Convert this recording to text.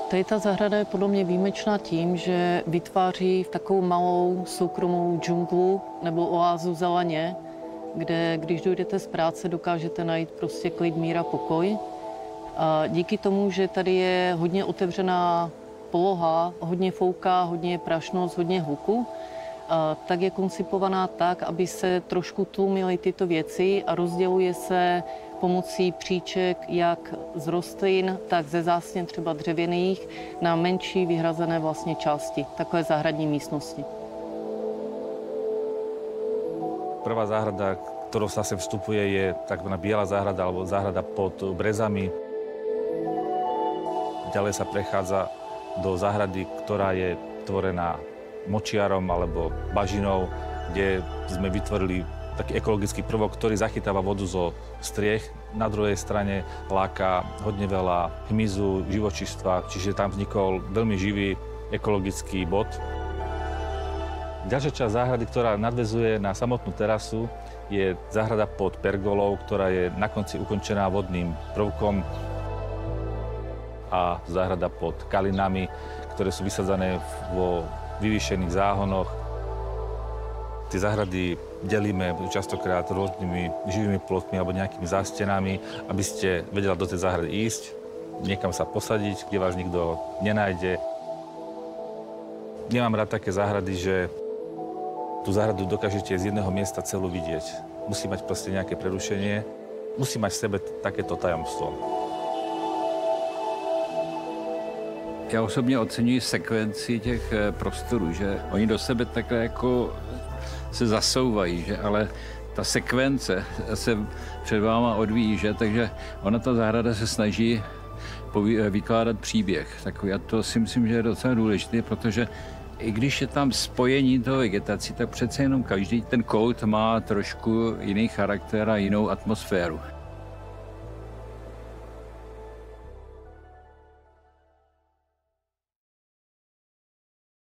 Tady ta zahrada je podle mě výjimečná tím, že vytváří takovou malou soukromou džunglu nebo oázu zeleně, kde když dojdete z práce, dokážete najít prostě klid, mír a pokoj. A díky tomu, že tady je hodně otevřená poloha, hodně fouká, hodně je prašnost, hodně hluku, tak je koncipovaná tak, aby se trošku tlumily tyto věci a rozděluje se pomocí příček jak z rostlin, tak ze zástěn třeba dřevěných na menší vyhrazené vlastně části, takové zahradní místnosti. Prvá záhrada, ktorou sa sem vstupuje, je takzvaná biela záhrada alebo záhrada pod brezami. Ďalej sa prechádza do záhrady, ktorá je tvorená močiarom alebo bažinou, kde sme vytvorili taký ekologický prvok, ktorý zachytáva vodu zo striech. Na druhej strane láka hodne veľa hmyzu, živočístva, čiže tam vznikol veľmi živý ekologický bod. Ďalšia časť záhrady, ktorá nadväzuje na samotnú terasu, je záhrada pod pergolou, ktorá je na konci ukončená vodným prvkom, a záhrada pod kalinami, ktoré sú vysadzané vo vyvýšených záhonoch. Tie záhrady delíme častokrát rôznymi živými plotmi alebo nejakými zástenami, aby ste vedela do tej záhrady ísť, niekam sa posadiť, kde vás nikto nenájde. Nemám rád také záhrady, že tú záhradu dokážete z jedného miesta celú vidieť. Musí mať proste nejaké prerušenie, musí mať v sebe takéto tajomstvo. Já osobně oceňuji sekvenci těch prostorů, že oni do sebe takhle jako se zasouvají, že? Ale ta sekvence se před váma odvíjí, že? Takže ona, ta zahrada, se snaží vykládat příběh. Takový, a to si myslím, že je docela důležité, protože i když je tam spojení toho vegetací, tak přece jenom každý ten kout má trošku jiný charakter a jinou atmosféru.